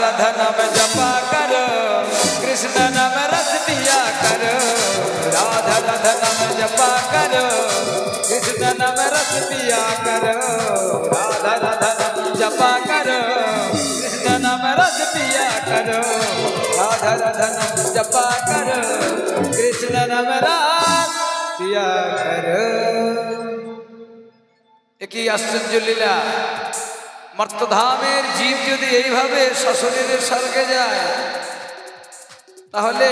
राधा नाम जपा करो, कृष्ण नाम रस पिया करो। राधा राधा नाम जपा करो, कृष्ण नाम रस पिया करो। राधा राधा नाम जपा करो, कृष्ण नाम रस पिया करो। राधा राधा नाम जपा करो, कृष्ण नाम रस पिया करो। एक आश्चर्य लीला, মর্তধামের জীব যদি এইভাবে সশরীরে স্বর্গে যায় তাহলে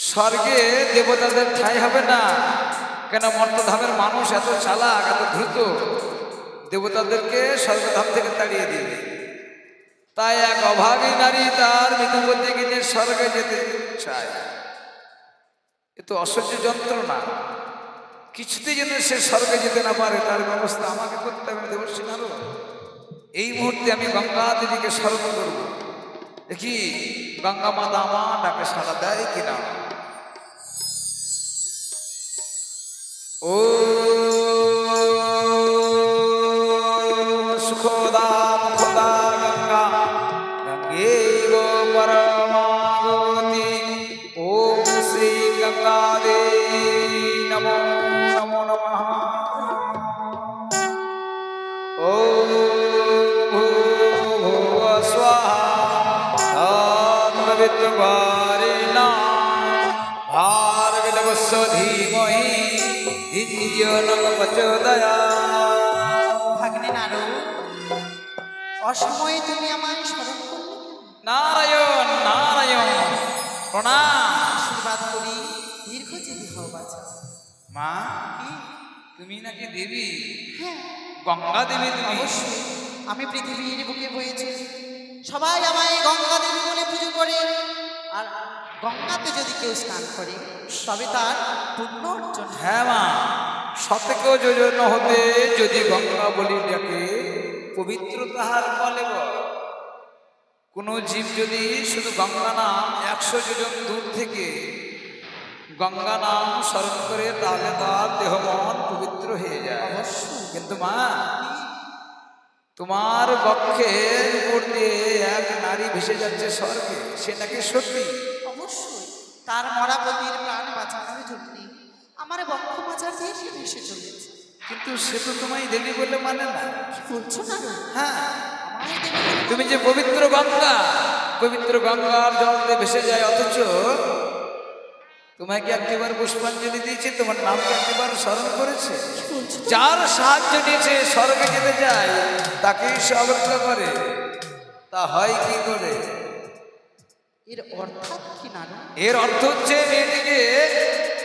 স্বর্গে দেবতাদের ঠাঁই হবে না। কেন মর্তধামের মানুষ এত চালাক, এত দ্রুত, দেবতাদেরকে স্বর্গধাম থেকে তাড়িয়ে দিবে। তাই এক অভাগী নারী তার মৃতপতিকে নিয়ে স্বর্গে যেতে চায়। এ তো অসহ্য যন্ত্রণা, কিছুতেই যেন সে স্বর্গে যেতে না পারে তার ব্যবস্থা আমাকে করতে হবে। দেবর্ষি নারদ, এই মুহূর্তে আমি গঙ্গা দেবীকে স্মরণ করব, দেখি গঙ্গা মাতা আমার ডাকে সাড়া দেয় কিনা। ও সুখদা মুখদা গঙ্গা গঙ্গে গো পরমাগতি। ওম শ্রী গঙ্গা দেবী নমো নমো নমঃ। ওম ভূর্ভুবঃ স্বাহা তদ্বিতুর্বরেণ্যং ভার্গবস্য ধীমহি ধিয়ো নঃ প্রচোদয়াৎ। ভাগ্নে নারদ, অসময়ে তুমি আমায় স্মরণ করলে। নারায়ণ নারায়ণ, প্রণাম। আশীর্বাদ করি, দীর্ঘজীবী হও বাছা। মা, তুমি নাকি দেবী? হ্যাঁ, গঙ্গা দেবী তুমি? অবশ্যই। আমি পৃথিবীর বুকে বয়েছি, সবাই আমায় গঙ্গা দেবী বলে পুজো করে। আর গঙ্গাতে যদি কেউ স্নান করে তবে তার পুণ্য অর্জন। হ্যাঁ মা, শতকেও যোজন হতে যদি গঙ্গা বলি ডাকে পবিত্র তাহার ফলে। কোনো জীব যদি শুধু গঙ্গা নাম 100 যোজন দূর থেকে গঙ্গা নাম স্মরণ করে তাহলে তার দেহ মন পবিত্র হয়ে যায়। অবশ্যই। কিন্তু মা, তোমার বক্ষের উপর দিয়ে এক নারী ভেসে যাচ্ছে স্বর্গে, সে নাকি সত্যি? অবশ্যই। তার মরাপতির প্রাণ বাঁচানোর জন্য আমার বক্ষ মাজার দিয়ে সে ভেসে চলেছে। কিন্তু সে তো তোমায় দেবী বলে মানে না। কি বলছো না? হ্যাঁ, আমায় দেবী বলে তুমি যে পবিত্র গঙ্গা, পবিত্র গঙ্গার জল দিয়ে ভেসে যায়, অথচ তোমাকে একবার পুষ্পাঞ্জলি দিয়েছে, তোমার নামকে একবার স্মরণ করেছে। যার সাহায্য নিয়েছে স্বর্গে যেতে যায় তাকেই সে অবজ্ঞা করে, তা হয় কি করে? এর অর্থাৎ কি নারদ? এর অর্থ হচ্ছে মেয়েটিকে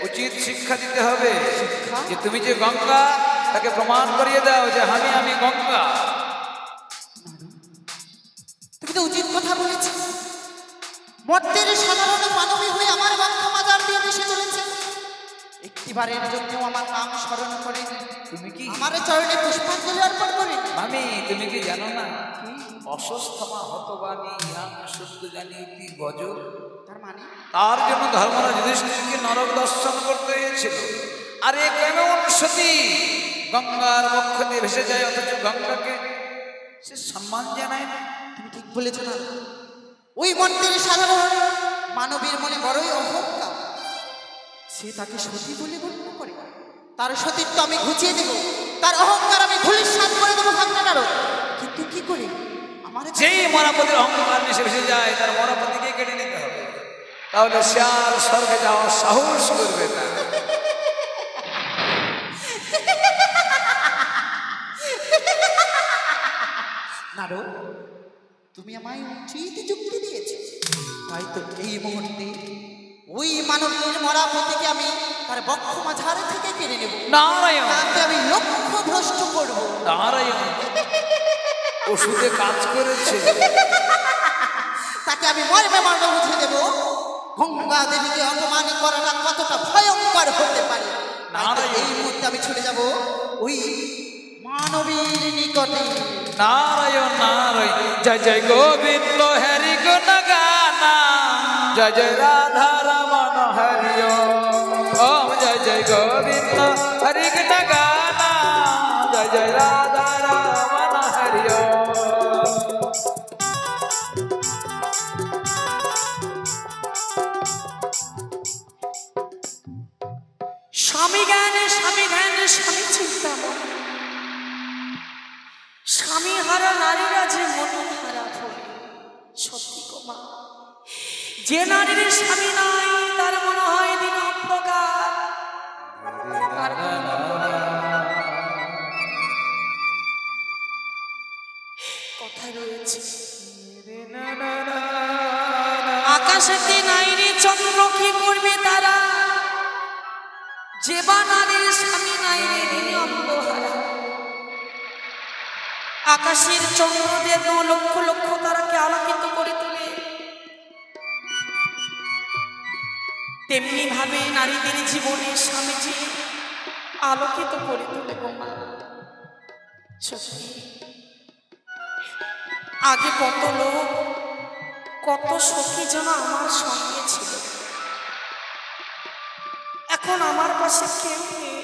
উচিত শিক্ষা দিতে হবে যে তুমি যে গঙ্গা, তাকে প্রমাণ করিয়ে দাও যে আমি গঙ্গা। তুমি তো উচিত কথা বলেছ। মর্তের সাধারণ মানবী হয়ে আমার বক্ষ মাজার দিয়ে ভেসে চলেছে, একটিবারের জন্য আমার নাম স্মরণ করে তুমি কি আমার চরণে পুষ্পাঞ্জলি অর্পণ করে? মামি, তুমি কি জানো না অসস্থমা হতবাণী ইহাং সত্য জানিতি গজ? তার মানে তার জন্য ধর্মরাজ যুধিষ্ঠিরকে নরক দর্শন করতে হয়েছিল। আর এ কেমন সতী গঙ্গার বক্ষ দিয়ে ভেসে যায়, অথচ গঙ্গাকে সে সম্মান জানায় না? তুমি ঠিক বলেছ না। ওই মর্তের সাধারণ মানবীর মনে বড়ই অহংকার, সে তাকে সতী বলে গণ্য করে। তার সতীত্ব আমি ঘুচিয়ে দেব, তার অহংকার আমি ধূলিসাৎ করে দেবো ভাগ্নে নারদ। কিন্তু কি করে? আমার যেই মরাপতির অহংকার মিশে ভেসে যায় তার মরাপতিকে কেটে নিতে হবে, তাহলে সে আর স্বর্গে যাওয়ার সাহস করবে না। নারদ, তুমি আমায় উচিত যুক্তি দিয়েছো, তাই তো এই মুহূর্তে ওই মানবীর মরাপতিকে আমি তার বক্ষ মাঝার থেকে কেড়ে নেব। নারায়ণ, তাতে আমি লক্ষ্য ভ্রষ্ট করব। নারায়ণ, ওষুধে কাজ করেছে। তাকে আমি মর্মে মর্মে বুঝিয়ে দেব গঙ্গা দেবীকে অপমান করাটা কতটা ভয়ঙ্কর হতে পারে। এই মুহূর্তে আমি ছুটে যাব ওই মানবীর নিকটে। নারায়ণ নারায়ণ, জয় জয় গোবিন্দ হরি গুণ গানা, জয় জয় রাধা রমণ হরি ওম। জয় জয় গোবিন্দ হরি গুণ গানা, জয় জয় রাধা রমণ হরি ওম। যে নারীর স্বামী নাই তার মনে হয় দিন অন্ধকার। আর কথায় রয়েছে আকাশেতে নাই রে চন্দ্র কি করবে তারা, যে বা নারীর স্বামী নাই রে দিনে অন্ধহারা। আকাশের চন্দ্রদের লক্ষ লক্ষ তারাকে আলোকিত করে তোলে, তেমনি ভাবে নারীদের জীবনে স্বামীজি আলোকিত করে তোলে গো মা। সত্যি আগে কত লোক কত সখী যেন আমার সঙ্গে ছিল, এখন আমার পাশে কেউ নেই।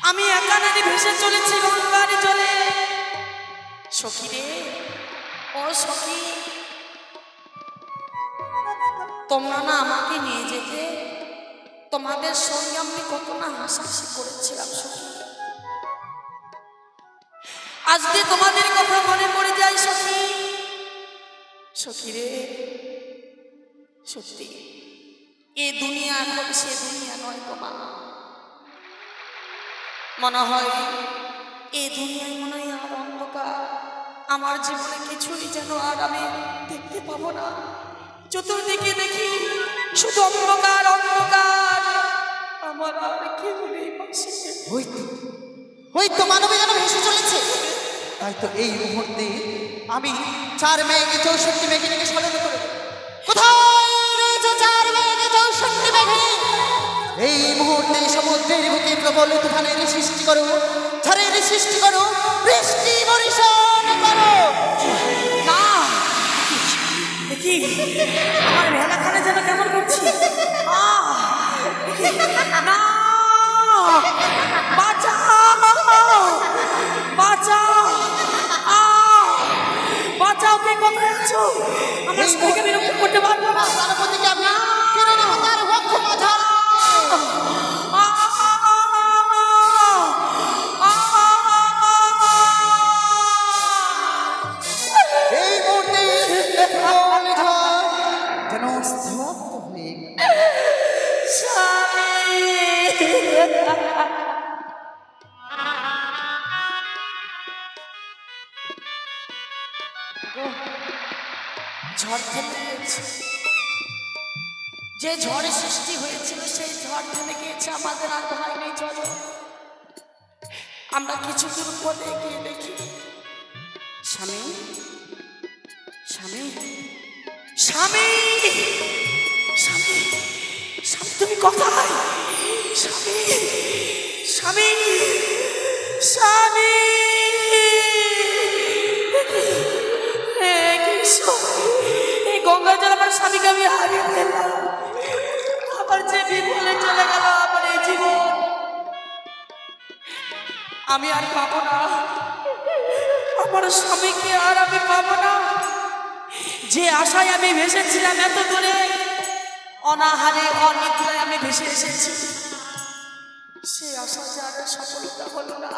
আমি একা নারী ভেসে চলেছি গঙ্গার জলে। সখী রে ও সখী, তোমরা না আমাকে নিয়ে যেতে, তোমাদের সঙ্গে আমি কত না হাসাহাসি করেছিলাম সখী। আজকে তোমাদের কথা মনে পড়ে যায় সখী। সখী রে সত্যি এ দুনিয়া এখন সে দুনিয়া নয় গো মা। মনে হয় এই দুনিয়ায় মনে হয় আমার অন্ধকার, আমার জীবনে কিছুই যেন আর আমি দেখতে পাবো না। চতুর্দিকে দেখি শুধু অন্ধকার অন্ধকার, আমার আর কেউ নেই পাশে। হয়তো মানবে যেন ভেসে চলেছে। তাই তো এই মুহূর্তে আমি 4 মেঘে 64 মেঘিনীকে স্মরণ করে, কোথায় রয়েছে 4 মেঘে 64 মেঘিনী? এই মুহূর্তে সমুদ্রের বুকে প্রবল তুফানের সৃষ্টি করো, ঝড়ের সৃষ্টি করো, বৃষ্টি বর্ষণ করো। না দেখি আমার ভেলাখানে যেন কেমন করছি। না বাঁচাও বাঁচাও বাঁচাও, কে কোথায় আছো? আমার স্ত্রীকে বিরক্ত করতে পারবো না। গণপতিকে আমি কেড়ে নেব তার বক্ষ মাথা। এই মুহূর্তে যেন স্তব্ধ হয়ে ঝড় থেমে গিয়েছে। যে ঝড়ে সৃষ্টি হয়েছিল সেই ঝড় থেমে গিয়েছে, আমাদের আর ভয় নেই। চলো আমরা কিছু দূর পথে গিয়ে দেখি। স্বামী স্বামী স্বামী স্বামী স্বামী তুমি কোথায়? স্বামী স্বামী স্বামী এই গঙ্গা জল আমার স্বামীকে আমি হারিয়ে ফেললাম। আবার যে বিপদে চলে গেল আমার এই জীবন, আমি আর পাবো না। আমার স্বামীকে আর আমি পাবো না। যে আশায় আমি ভেসেছিলাম এত দূরে, অনাহারে অনিদ্রায় আমি ভেসে এসেছি, সে আশা যে আর সফলতা হলো না।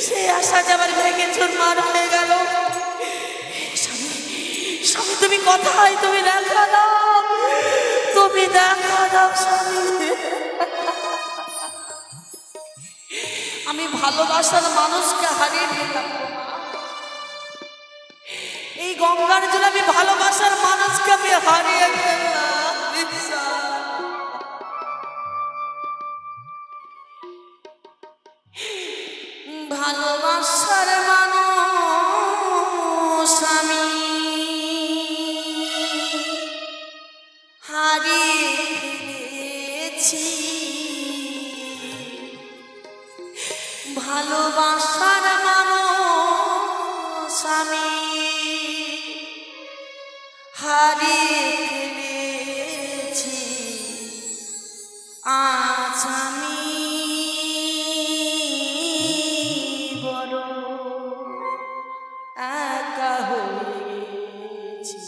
সে আশা যে আবার ভেঙে চুরমার হয়ে গেল। স্বামী স্বামী তুমি কোথায়? তুমি দেখা দাও, তুমি দেখা দাও স্বামী। আমি ভালোবাসার মানুষকে হারিয়ে ফেললাম। এই গঙ্গার জন্য আমি ভালোবাসার মানুষকে আমি হারিয়ে ফেললাম। ভালোবাসার মানুষ আমি হারিয়ে ফেলেছি। ভালোবাসার মানুষ আমি হারিয়ে ফেলেছি। আজ আমি বড় একা হয়ে গেছি,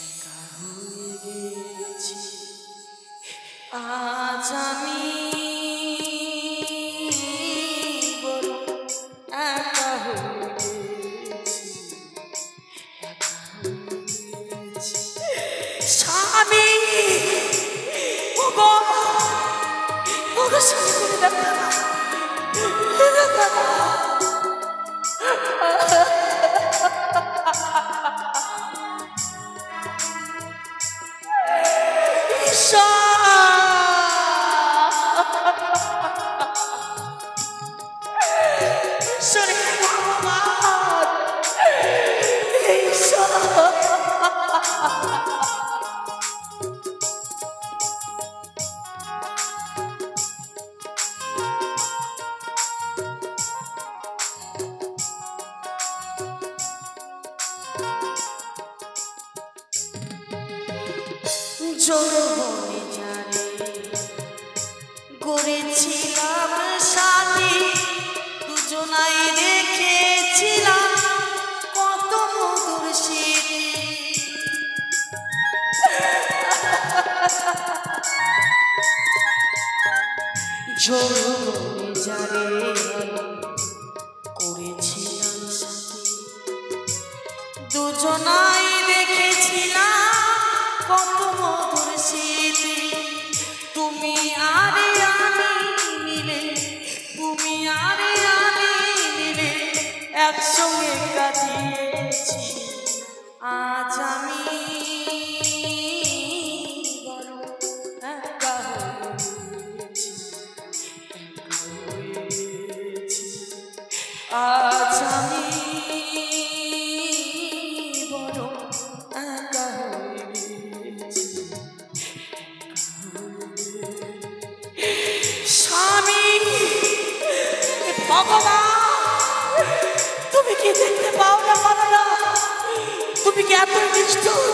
একা হয়ে গেছি। আজ আমি বড় একা হয়ে গেছি। যৌবনে যারে করেছিলাম সাথী, দুজনাই রেখেছিলাম কত মধুর স্মৃতি। যৌবনে যারে করেছিলাম সাথী, দুজনাই দেখেছিলাম কত মধুর স্মৃতি। তুমি আরে আমি মিলে, তুমি আরে আমি মিলে একসঙ্গে কাটিয়েছি। আজ আমি বড় একা হয়েছি, একা হয়েছি। আজ আমি বড় একা হয়েছি। স্বামী, ভগবান, তুমি কি দেখতে পাও না পারো না? তুমি কি এত নিষ্ঠুর?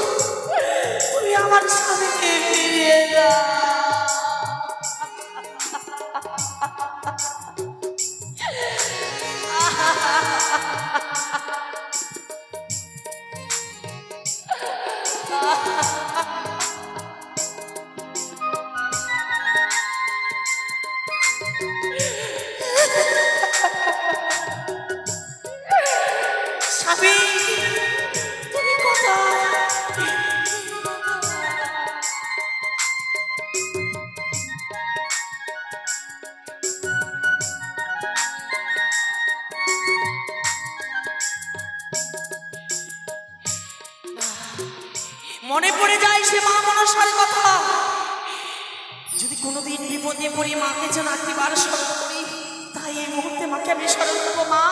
তুমি আমার স্বামীকে ফিরিয়ে দাও। স্বামী, তুমি কোথায়? মনে পড়ে যায় সে মা মনসার কথা। যদি কোনোদিন বিপদে পড়ি মাকে যেন একবার স্মরণ করি, তাই এই মুহূর্তে মাকে আমি স্মরণ করবো। মা,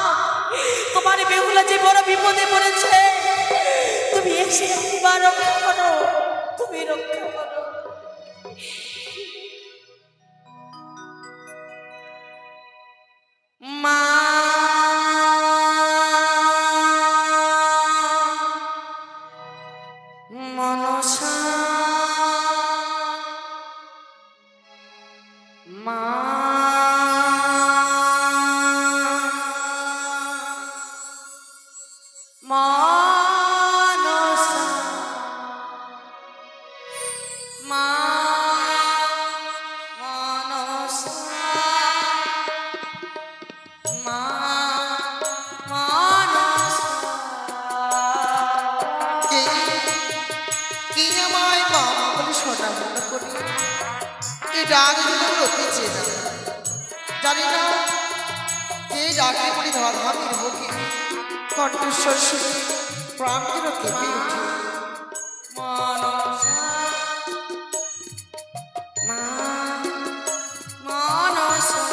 তোমার বেহুলা যে বড় বিপদে পড়েছে, তুমি এসে একবার রক্ষা করো, তুমি রক্ষা করো। মা, মনসা, মা, মনসা, মা, মনসা, মা, মনসা। কে আমায় মা বলে স্বনামধন্য করি? এই ডাক দিলে রতে চেনা, জানি না কে ডাকে পড়ি ধর্মামের মুখে, কণ্ঠস্বর শুনে প্রাণ যেন কেঁপে ওঠে। মনসা, মা, মনসা।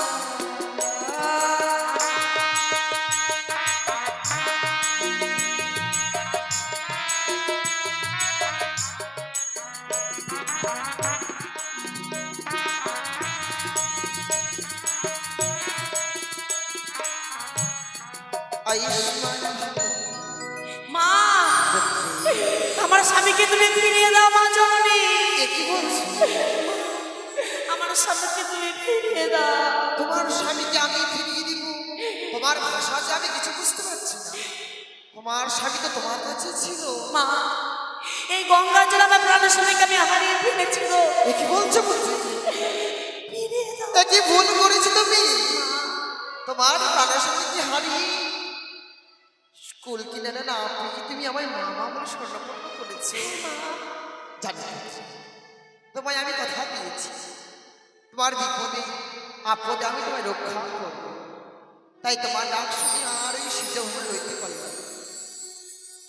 আয়ুষ্মান মা, আমার স্বামীকে তুমি ফিরিয়ে দাও মা জননী। এ কি বলছো? আমার স্বামীকে তুমি ফিরিয়ে দাও। তোমার স্বামীকে আমি ফিরিয়ে দিব? তোমার ভাষা যে আমি কিছু বুঝতে পারছি না। তোমার স্বামী তো তোমার কাছে ছিল। মা, এই গঙ্গা জল আমার প্রাণের স্বামীকে আমি হারিয়ে ফেলেছি গো। এ কি বলছো বলছো? ফিরিয়ে দাও। এ কি ভুল করেছো তুমি? তোমার প্রাণের স্বামীকে হারিয়ে স্কুল কিনারে না পেয়ে তুমি আমায় মামা বলে স্বর্ণপন্ন করেছো। জানি তোমায় আমি কথা দিয়েছি, তোমার বিপদে আপদে আমি তোমায় রক্ষা করবো। তাই তোমার ডাক শুনে আর এই সিদ্ধ লইতে পারলাম,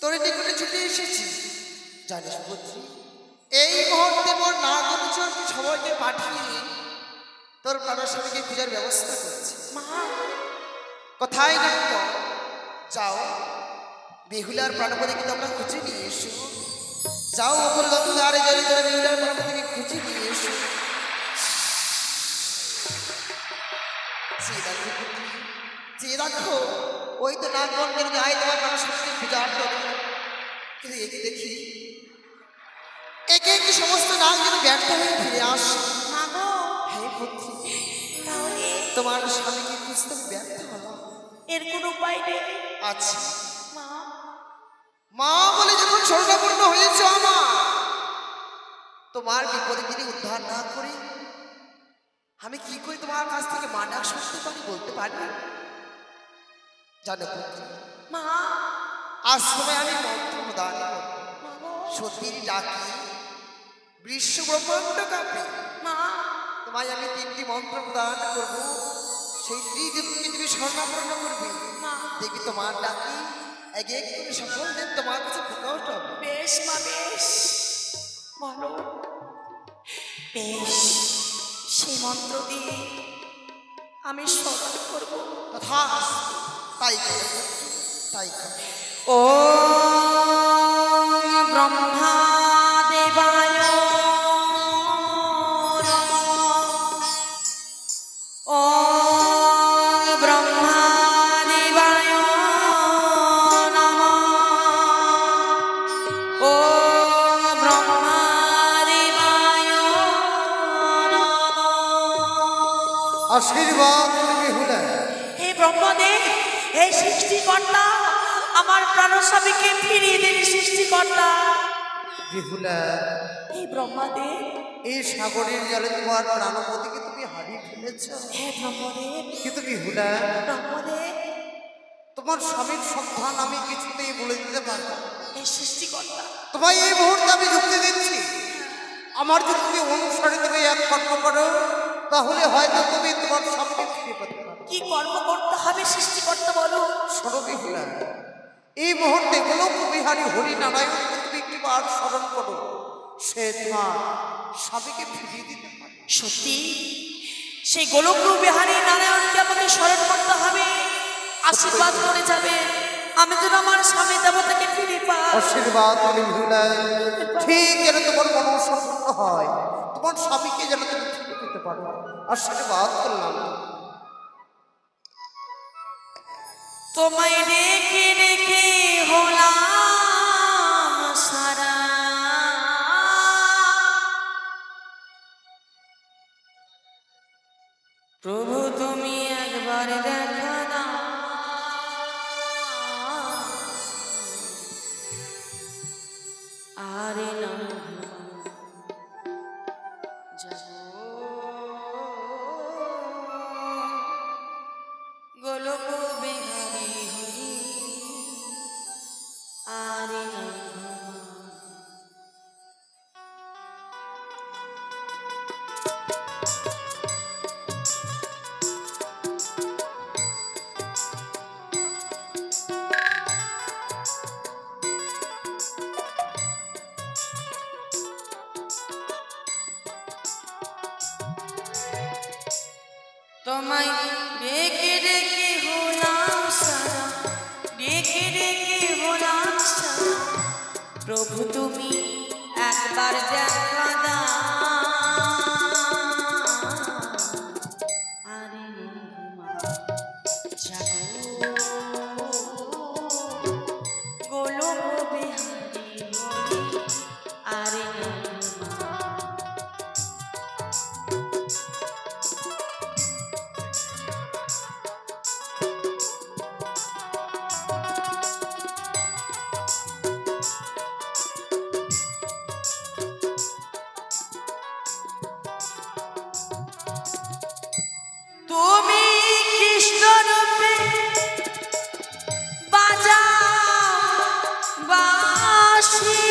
তোর নিকটে ছুটে এসেছি। জানিস পুত্রী, এই মুহূর্তে মোর না গোচর সবাইকে পাঠিয়ে তোর প্রাণের স্বামীকে খোঁজার ব্যবস্থা করেছি। মা, কোথায় না যাও, বেহুলার প্রাণপতিকে তোমরা খুঁজে নিয়ে এসো। যাও ওপর গঙ্গারে জলে জলে বেহুলার প্রাণপতিকে খুঁজে নিয়ে এসো। যে দেখো ওই তো নাগগঞ্জের গায়ে তোমার প্রাণের স্বামীকে খোঁজার জন্য। কিন্তু একে দেখি, একে একে সমস্ত নাগ যেন ব্যর্থ হয়ে ফিরে আসে। মা গো, হে পুত্রী, তাহলে তোমার স্বামীকে খুঁজতে আমি ব্যর্থ হলাম। এর কোনো উপায় নেই আচ্ছা, মা। মা বলে যখন শরণাপন্ন হয়েছ আমার, তোমার বিপদে যদি উদ্ধার না করে আমি কি করে তোমার কাছ থেকে মা ডাক শুনতে পারি, বলতে পারি? জানো পুত্রী, মা, আজ সময় আমি মন্ত্র প্রদান করব। মা গো, সতীর ডাকি বিশ্ব ব্রহ্মাণ্ড কাঁপে। মা, তোমায় আমি 3টি মন্ত্র প্রদান করব, সেই ত্রিদেবকে তুমি স্বর্ণাপন্ন করবে। মা। দেখি তোমার ডাকি এক এক করে সকল দেব তোমার কাছে প্রকাশ হবে। বেশ মা, বেশ বলো। বেশ, সেই মন্ত্র দিয়ে আমি স্মরণ করব। তথা তাই করো, তাই করো। ও ব্রহ্মা দেবায় ও ব্রহ্মা দেবায় নম ও ব্রহ্মা দেবায় নম। আশীর্বাদ বিহুলা। হে ব্রহ্মদেব, হে সৃষ্টিকর্তা, আমার প্রাণস্বামীকে ফিরিয়ে দিন সৃষ্টিকর্তা। বিহুলা, হে ব্রহ্মদেব, এই সাগরের জলে তোমার প্রাণপতিকে তুমি হারিয়ে ফেলেছ। হে ব্রহ্মদেব, কিন্তু বিহুলা, ব্রহ্মদেব, তোমার স্বামীর সন্ধান আমি কিছুতেই বলে দিতে পারবো না। হে সৃষ্টিকর্তা, তোমায় এই মুহূর্তে আমি যুক্তি দিচ্ছি, আমার যুক্তি অনুসারে তুমি এক কর্ম করো, তাহলে হয়তো তুমি তোমার স্বামীকে ফিরে পেতে পারো। কি কর্ম করতে হবে সৃষ্টিকর্তা বলো। শোনো বিহুলা, এই মুহূর্তে গোলক বিহারী হরিনারায়ণকে তুমি একটিবার স্মরণ করো, সে তোমার স্বামীকে ফিরিয়ে দিতে পারে। সত্যি সেই গোলক বিহারী নারায়ণকে আমাকে স্মরণ করতে হবে, আশীর্বাদ করে যাবে আমি যেন আমার স্বামী দেবতাকে ফিরে পাই। আশীর্বাদ বিহুলা, ঠিক যেন তোমার মনোসম্পন্ন হয়, তোমার স্বামীকে যেন তুমি ফিরে পেতে পারো। আশীর্বাদ করলাম। তোমায় রেখে রেখে হলাম সারা, প্রভু তুমি একবার দেখা দাও, আরে না গোলক বিহারী হরি আরে না। তোমায় ডেকে ডেকে হলাম সারা, ডেকে ডেকে হলাম সারা, প্রভু তুমি একবার দেখা দাও, আরে মা জাগো গোলক বিহারী হরি আরে মা। তুমি কৃষ্ণ রূপে বাজাও বাঁশি,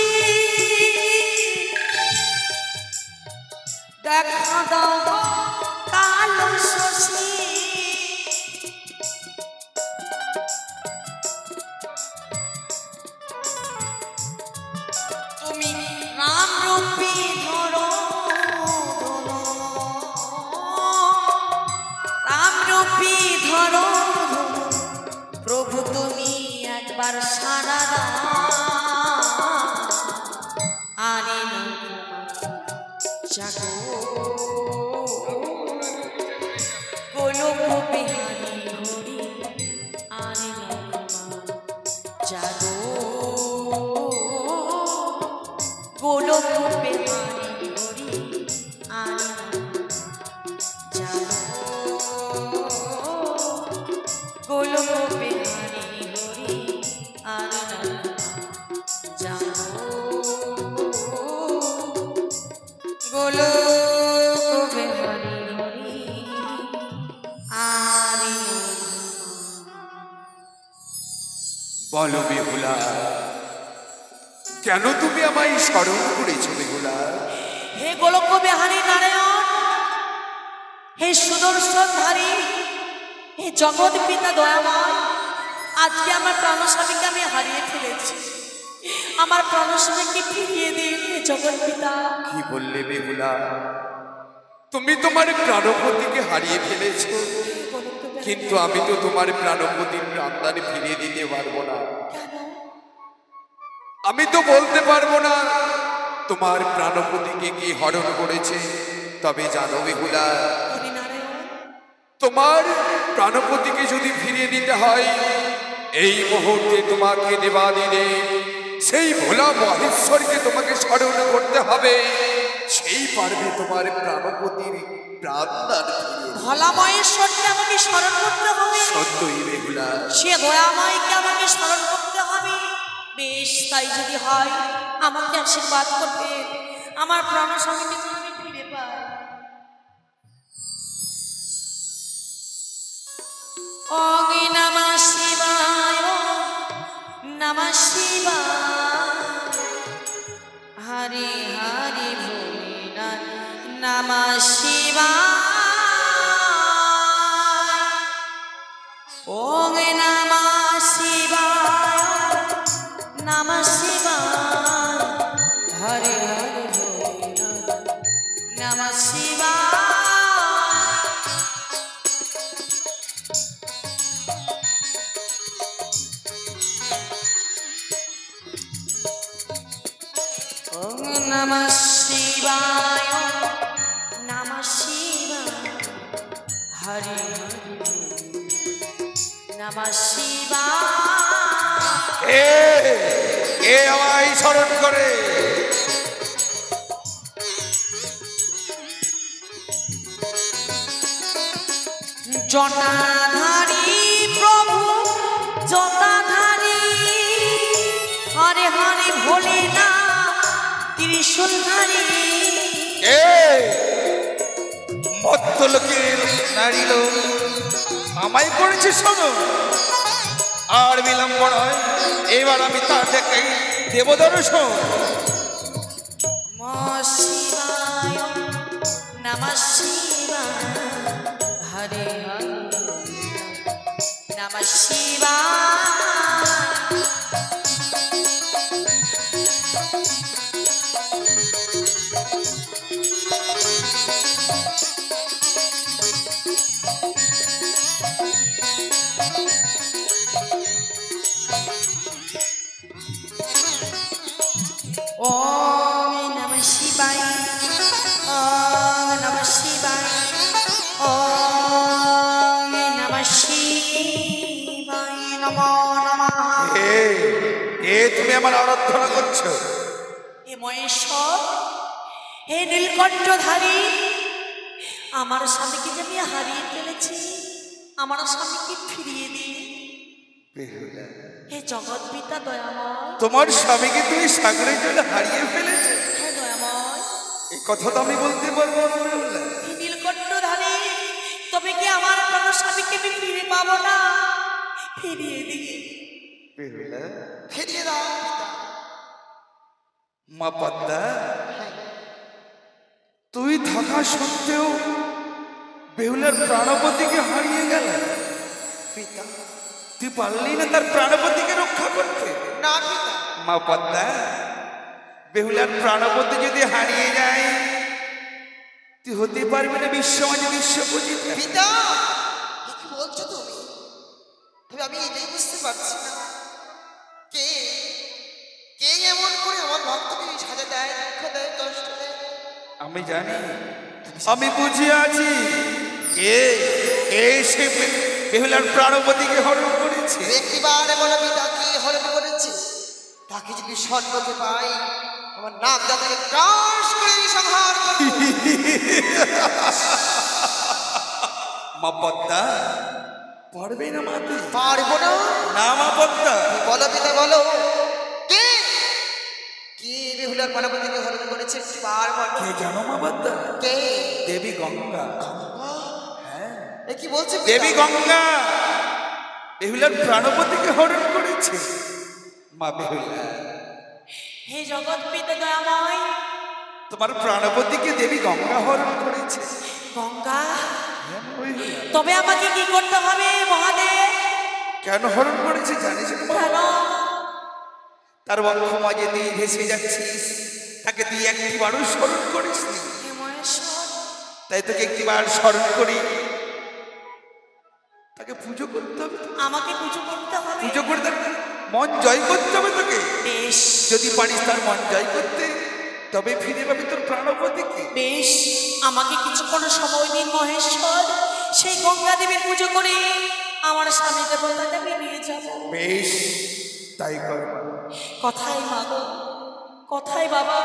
দেখা দাও কালো শশী, তুমি রাম রূপী ধরো ধরো, রামরূপী ধরো প্রভু তুমি একবার সারা দাও, আরে না জাগো গোলক বিহারী হরি আরে না জাগো গোলক বিহারী বলো বেহুলা, কেন তুমি আমায় স্মরণ করেছো বেহুলা? হে গোলক বিহারী নারায়ণ, হে সুদর্শনধারী, হে জগৎ পিতা দয়াময়, আজকে আমার প্রাণস্বামীকে আমি হারিয়ে ফেলেছি। আমার প্রাণস্বামীকে ফিরিয়ে দিন হে জগৎ পিতা। কি বললে বেহুলা? তুমি তোমার প্রাণপতিকে হারিয়ে ফেলেছো, কিন্তু আমি তো তোমার প্রাণপতির প্রাণদান ফিরিয়ে দিতে পারবো না। আমি তো বলতে পারবো না তোমার প্রাণপতিকে কি হরণ করেছে। তবে জানো বেহুলা, তোমার প্রাণপতিকে যদি ফিরিয়ে দিতে হয়, এই মুহূর্তে তোমাকে দেবাদিনে সেই ভোলা মহেশ্বরকে তোমাকে স্মরণ করতে হবে। সেই পারবে তোমার প্রাণপতির প্রাণদান ফিরিয়ে দিতে। ভোলা মহেশ্বরকে আমাকে স্মরণ করতে হবে। সত্যই বেহুলা, সে দয়াময়কে আমাকে স্মরণ করতে হবে। বেশ, তাই যদি হয় আমাকে আশীর্বাদ করবে, আমার প্রাণস্বামীকে যেন আমি ফিরে পাই। ওং নমঃ শিবায়, নমঃ শিবায়, হরি হরি ভোলেনাথ, নমঃ শিবায়। ওং নমঃ শিবায়, নমঃ শিবায়, হরি হরি ভোলেনাথ, নমঃ শিবায়। ওং নমঃ শিবায়, নমঃ শিবায়, হরি হরি নমঃ শিবায়। এ আমায় স্মরণ করে। জটাধারী প্রভু জটাধারী, হরে হরে ভোলেনাথ ত্রিশূলধারী। মত্তলোকের নারী লোক আমায় করেছে শোনো। আর বিলম্ব নয়, এবার আমি তার দেখে দেব দর্শন। নমঃ শিবায়, নমঃ শিবায়, হরে হরে নমঃ শিবায়। ওম নমঃ শিবায়, ওম নমঃ শিবায়, ওম নমঃ শিবায়, নমো নমঃ। এ তুমি আমার আরাধনা করছো? হে মহেশ্বর, হে নীলকণ্ঠধারী, আমার স্বামীকে যে আমি হারিয়ে ফেলেছি, আমার স্বামীকে ফিরিয়ে দিন বেহুলা, হে জগৎ পিতা দয়াময়। তোমার স্বামীকে তুমি সাগরের জলে হারিয়ে ফেলেছো? হে দয়াময়, এই কথা তো আমি বলতে পারবো না বেহুলা। হে নীলকণ্ঠধারী, তবে কি আমার প্রাণ স্বামীকে আমি ফিরে পাবো না? ফিরিয়ে দিন বেহুলা, ফিরিয়ে দাও পিতা। মা পদ্মা, তুই থাকা সত্ত্বেও বেহুলার প্রাণপতিকে হারিয়ে গেল। পিতা তুই পারলি না তার প্রাণপতিকে রক্ষা করতে? না পিতা। মা পদ্মা, বেহুলার প্রাণপতি যদি হারিয়ে যায়, তুই হতে পারবি না বিশ্বমাঝে বিশ্বপূজিত। পিতা এ কি বলছো তুমি? তবে আমি এটাই বুঝতে পারছি না, কে কে এমন করে আমার ভক্তকে সাজা দেয়, দুঃখ দেয়, কষ্ট দেয়। আমি জানি, আমি বুঝে আছি কে কে সে বেহুলার প্রাণপতিকে হরণ করেছে। একটিবার বলো পিতা, কে হরণ করেছে? তাকে যদি স্বর্গকে পাই, আমার নাম দাদাকে ক্রাশ করে সংহার করবো। মা পদ্মা, পারবে না মাতে? পারবো না। না মা পদ্মা, বলো পিতা বলো, কে কে বেহুলার প্রাণপতিকে হরণ করেছে? একটিবার বলো। কে জানো মা পদ্মা? কে? দেবী গঙ্গা। এ কি বলছে পিতা? দেবী গঙ্গা বেহুলার প্রাণপতিকে হরণ করেছে। করেছে মা বেহুলা, হে জগৎ পিতা দয়াময়, তোমার প্রাণপতিকে দেবী গঙ্গা হরণ করেছে। গঙ্গা, হ্যাঁ মা বেহুলা। তবে আমাকে কি করতে হবে মহাদেব? কেন হরণ করেছে জানিস না? কেন? তার বক্ষ মাঝে তুই ভেসে যাচ্ছিস, তাকে তুই একটিবারও স্মরণ করিস নি। হে মহেশ্বর, তাই তোকে একটিবার স্মরণ করি, তাকে পুজো করতে হবে। আমাকে পুজো করতে হবে। পুজো করতে হবে, মন জয় করতে হবে তোকে। বেশ যদি পারিস তার মন জয় করতে, তবে ফিরে পাবি তোর প্রাণপতিকে। বেশ, আমাকে কিছুক্ষণ সময় দিন মহেশ্বর, সেই গঙ্গা দেবীর পুজো করে আমার স্বামী দেবতাকে আমি নিয়ে যাব। বেশ, তাই কর। কথাই মা গো, কথাই বাবা,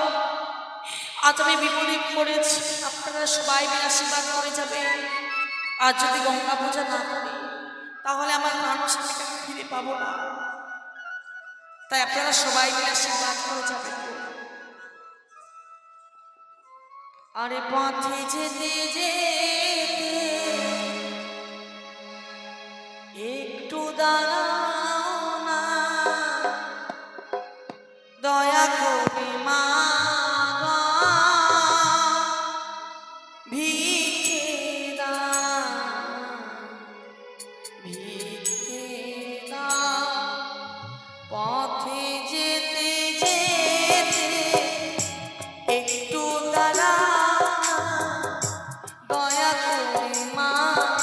আজ আমি বিপদে পড়েছি, আপনারা সবাই মিলে আশীর্বাদ করে যাবে। আর যদি গঙ্গা পূজা না করি, তাহলে আমার প্রাণ স্বামীকে আমি ফিরে পাবো না। তাই আপনারা সবাই মিলে আশীর্বাদ করে যাবেন। আরে পথে যেতে যেতে একটু দাঁড়াও না, দয়া করে মা গো, ভিক্ষে দাও, ভিক্ষে দাও। পথে যেতে যেতে একটু দাঁড়াও না, দয়া করে মা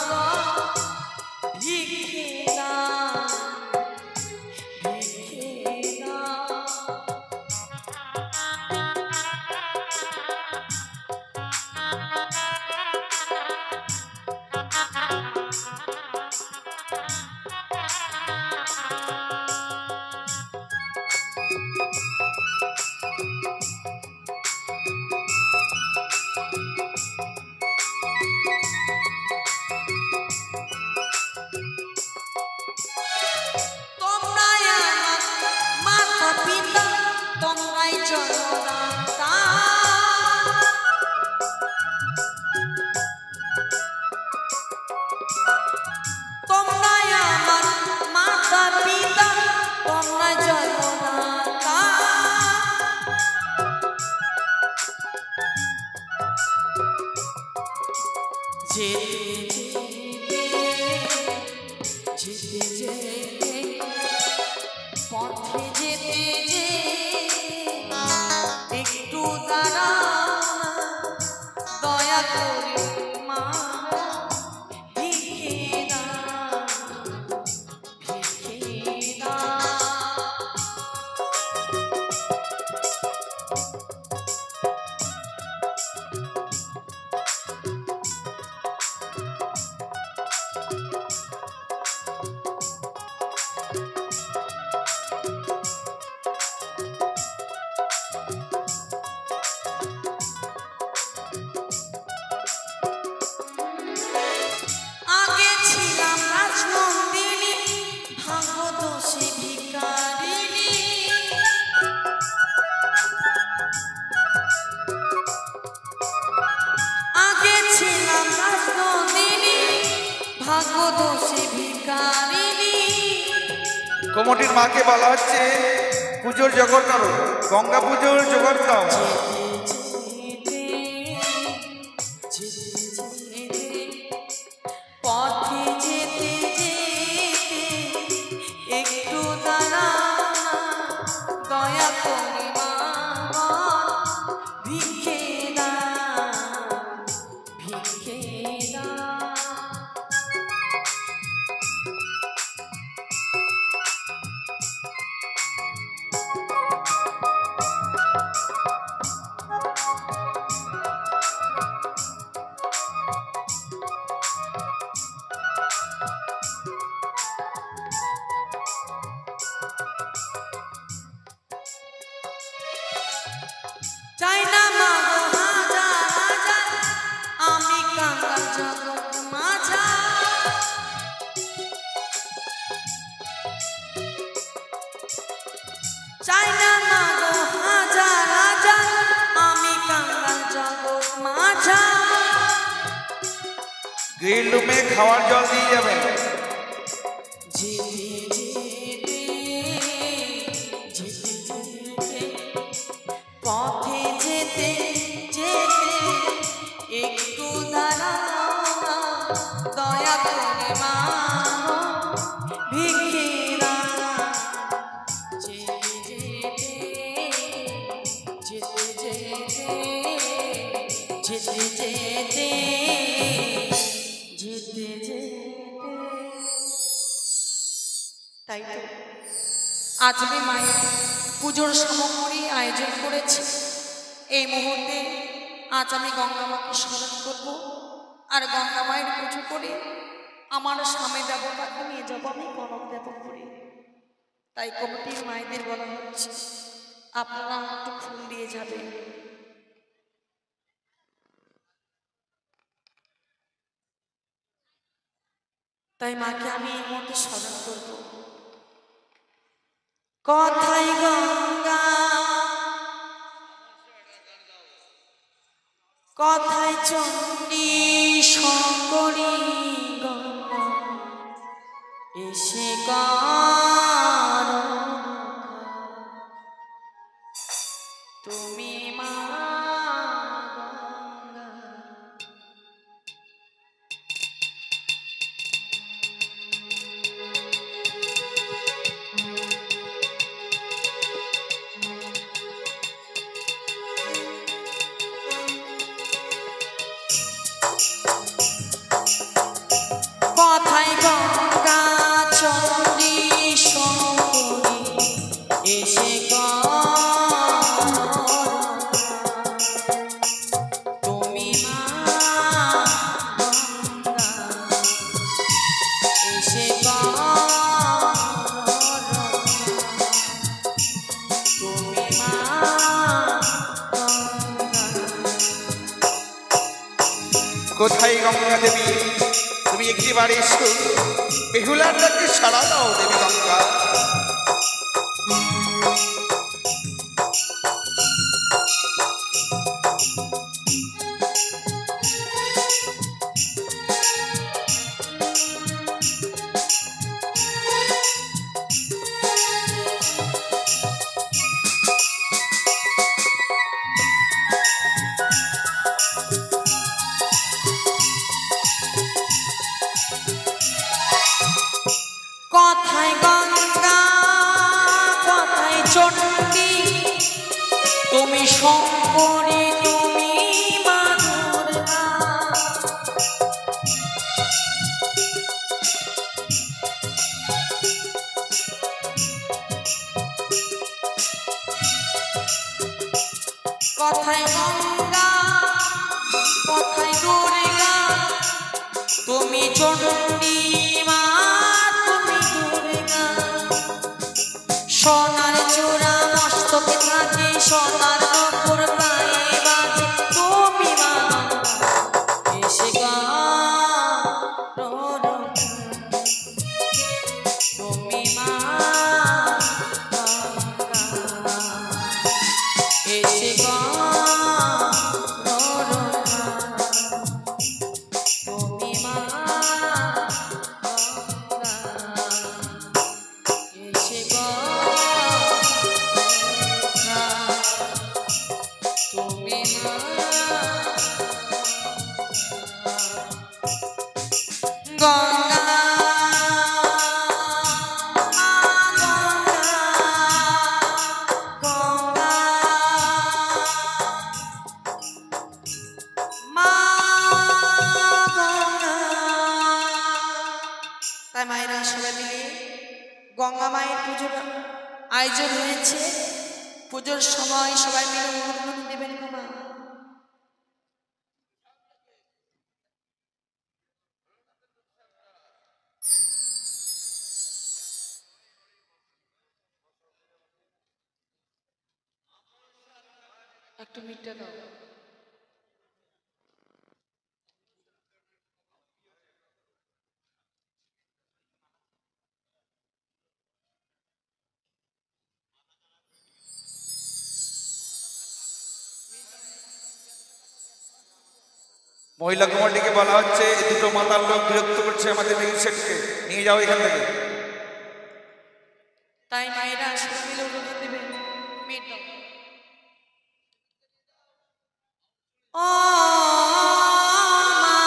গো, ভিক্ষে দাও, ভিক্ষে দাও। তোমরাই আমার মাতা পিতা, তোমরাই জন্মদাতা। তোমরাই আমার মাতা পিতা, তোমরাই জন্মদাতা। যেতে যেতে যেতে পথে যেতে যেতে একটু দাঁড়াও না, দয়া করে মা ভিক্ষে দাও, ভিক্ষে দাও। আগে ছিলাম রাজনন্দিনী, ভাগ্য দোষে ভিখারিণী। আগে ছিলাম রাজনন্দিনী, ভাগ্য দোষে ভিখারিণী। কমিটির মাকে বলা হচ্ছে পুজোর জোগাড় করো, গঙ্গা পুজোর জোগাড় দাও। পথে যেতে যেতে একটু দাঁড়াও না, দয়া করে মা গো, ভিক্ষে দাও, ভিক্ষে দাও। চাই না মা গো হাজার হাজার, আমি কাঙ্গাল জগৎ মাঝা। চাই না মা গো হাজার হাজার, আমি কাঙ্গাল জগৎ মাঝা। গ্রিল রুমে খাওয়ার জল দিয়ে যাবেন। যেতে যেতে দয়া করে মা ভিখিরা যেতে যেতে যেতে যেতে যেতে যেতে যেতে তাই তো আজ আমি মায়ের পুজোর সামগ্রী আয়োজন করেছি। এই মুহূর্তে আজ আমি গঙ্গা মাকে স্মরণ করবো আর গঙ্গা মায়ের পুজো করে আমার স্বামী দেবতাকে নিয়ে যাবো আমি কনক দেবপুরে। তাই কমিটির মায়েদের বলা হচ্ছে আপনারা একটু ফুল দিয়ে যাবেন। তাই মাকে আমি এই মধ্যে স্মরণ করবো। কথাই গঙ্গা কথাই চণ্ডী শঙ্করী গঙ্গা এসে কার তুমি মা গঙ্গা। কথাই গঙ্গা চণ্ডী শঙ্করী এসে তুমি মা গঙ্গা এসে তুমি মা কোথায় গঙ্গা দেবী, তুমি একটিবার এসো, বেহুলার ডাকে সাড়া দাও দেবী গঙ্গা। কথাই গঙ্গা কথাই চণ্ডী তুমি শঙ্করী তুমি মা দুর্গা। কথাই গঙ্গা কথাই দুর্গা তুমি চণ্ডী মা তুমি দুর্গা। সোনার চূড়া মস্তকে থাকে সোনার নূপুর পায়ে বাজে তুমি মা এসে কারো তুমি মা এসে তুমি মা এসে তুমি মা গঙ্গা গঙ্গা মা গঙ্গা। তাই মায়েরা সবাই মিলে গঙ্গা মায়ের পুজোর আয়োজন হয়েছে। পুজোর সময় সবাই মিলে উদ্বোধন দেবেন মা। একটু মিটটা দাও। মহিলা কমিটিকে বলা হচ্ছে এই দুটো মাতার লোক বিরক্ত করছে আমাদের সেটকে, নিয়ে যাও এখান থেকে। তাই মায়েরা সবাই মিলে উদ্বোধন দেবেন। মিট দাও। ও মা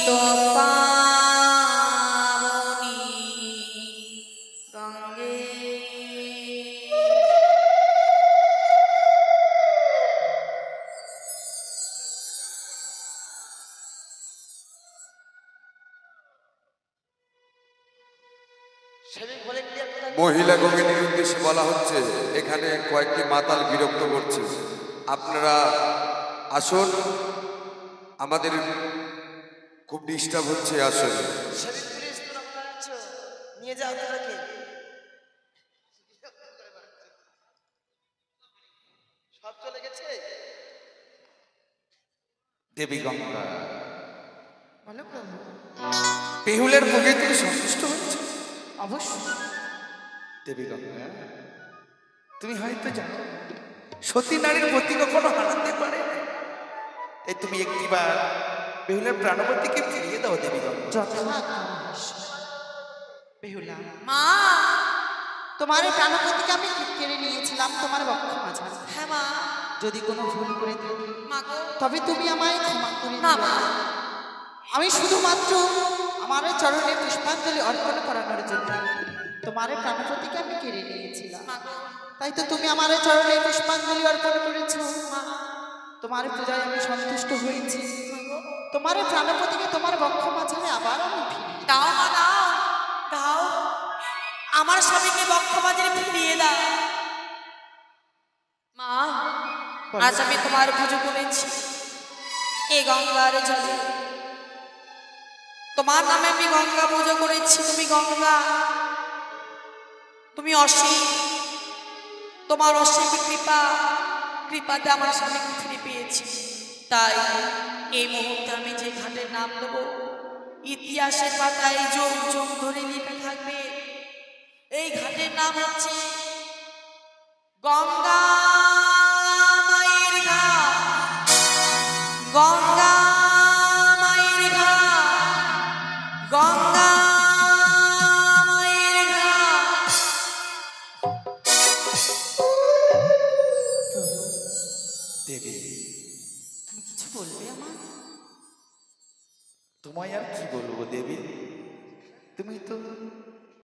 তো পাবনি গঙ্গে। মহিলা কমিটির উদ্দেশ্যে বলা হচ্ছে, এখানে কয়েকটি মাতাল বিরক্ত করছে, আপনারা আসুন, আমাদের খুব ডিস্টার্ব হচ্ছে, আসুন। নিয়ে যাও তোকে। সব চলে গেছে। দেবী গঙ্গা, বলো প্রভু। বেহুলের মুখে তুমি সন্তুষ্ট হয়েছে? অবশ্যই। দেবী গঙ্গা, তুমি হয়তো জানো সতী নারীর পতি কখনো হারাতে পারে না। তাই তুমি একটিবার বেহুলের প্রাণপতিকে ফিরিয়ে দাও দেবী গঙ্গা। যথাজ্ঞা বেহুলা, মা, তোমার এই প্রাণপতিকে আমি কেড়ে নিয়েছিলাম তোমার বক্ষ মাঝার। হ্যাঁ মা। যদি কোনো ভুল করে থাকি মা গো, তবে তুমি আমায় ক্ষমা করে না দিও। মা। আমি শুধুমাত্র আমার চরণে পুষ্পাঞ্জলি অর্পণ করানোর জন্য তোমার এই প্রাণপতিকে আমি কেড়ে নিয়েছিলাম। মা গো, তাই তো তুমি আমার চরণে পুষ্পাঞ্জলি অর্পণ করেছো। তোমার পূজায় আমি সন্তুষ্ট হয়েছি। তোমার এই প্রাণপতিকে তোমার বক্ষ মাঝারে আবার আমি ফিরিয়ে দিই। দাও মা, দাও দাও, আমার স্বামীকে বক্ষবাজিরে ফিরিয়ে দাও। মা, আজ আমি তোমার পুজো করেছি এই গঙ্গার জলে। তোমার নামে আমি গঙ্গা পুজো করেছি। তুমি গঙ্গা, তুমি অসীম, তোমার অসীম কৃপাতে আমার স্বামীকে ফিরে পেয়েছি। তাই এই মুহূর্তে আমি যে ঘাটের নাম দেবো, ইতিহাসের পাতায় যুগ যুগ ধরে লিখে থাকবে। এই ঘাটের নাম হচ্ছে গঙ্গা মায়ের ঘাট। গঙ্গা মায়ের ঘাট, গঙ্গা মায়ের ঘাট। দেবী, তুমি কিছু বলবে আমার? তোমায় আর কি বলবো দেবী, তুমি তো